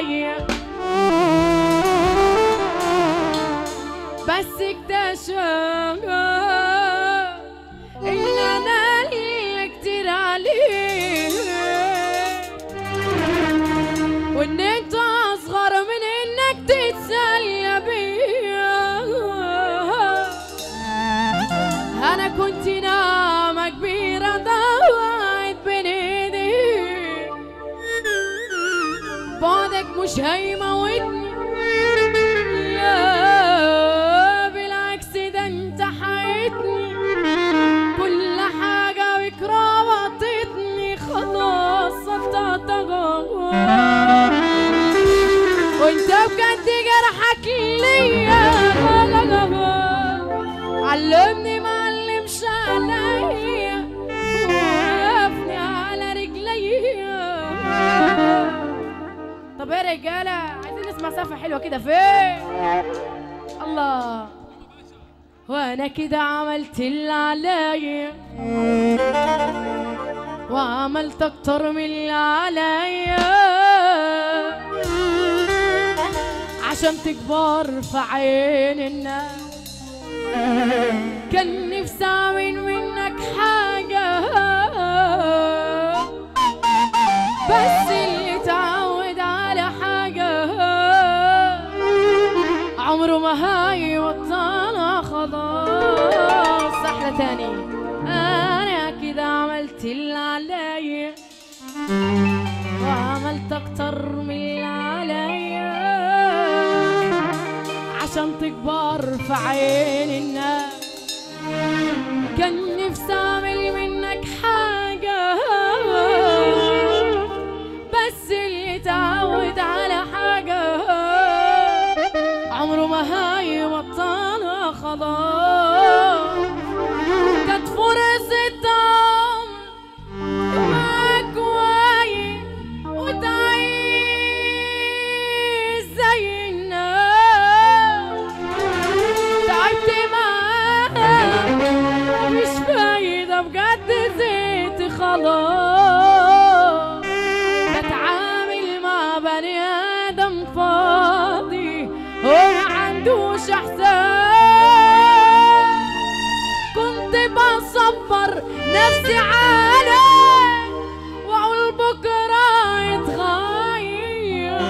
عليا، بس اكتشف ان انا اللي كتير عليه، وان انت اصغر من انك تتسلى بيا. انا كنت نعمة كبيرة ضاعت بين ايدي، بعدك مش هيموتني، لا بالعكس ده انت حياتني، كل حاجة بك ربطتني خلاص صدقتها، وانت بجد جرحك ليا علمني معلمش عليا، وقفني على رجليا. طب ايه يا رجاله، عايزين نسمع سقفه حلوه كده فين؟ الله. وانا كده عملت اللي عليا، وعملت اكتر من اللي عليا، عشان تكبر في عين الناس. كان نفسي اعمل منك حاجة، بس اللي اتعود على حاجة عمره ما هيبطلها خلاص. احلى تاني. انا كده عملت اللي عليا، وعملت اكتر من اللي عليا، عشان تكبر في عين الناس. كان نفسي اعمل منك حاجة، بس اللي اتعود على حاجة عمره ما هيبطلها خلاص. كانت فرصة عمر معاك وعيش وتعيش زي الناس، تعبت معاك مش فايدة بجد، زيت خلاص. بتعامل مع بني آدم فاضي وما عندوش احساس، كنت بصبر نفسي عليه واقول بكره يتغير.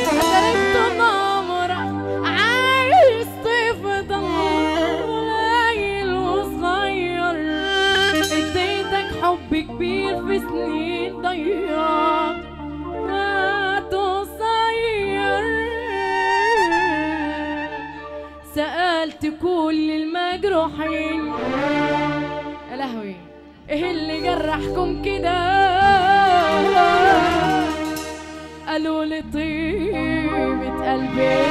قدرت نمرة عايز تفضل قليل وصغير، اديتك حب كبير في سنين ضيعت قصير. سألت كل المجروحين يا لهوي ايه اللي جرحكم كده، قالوا لي طيبة قلبي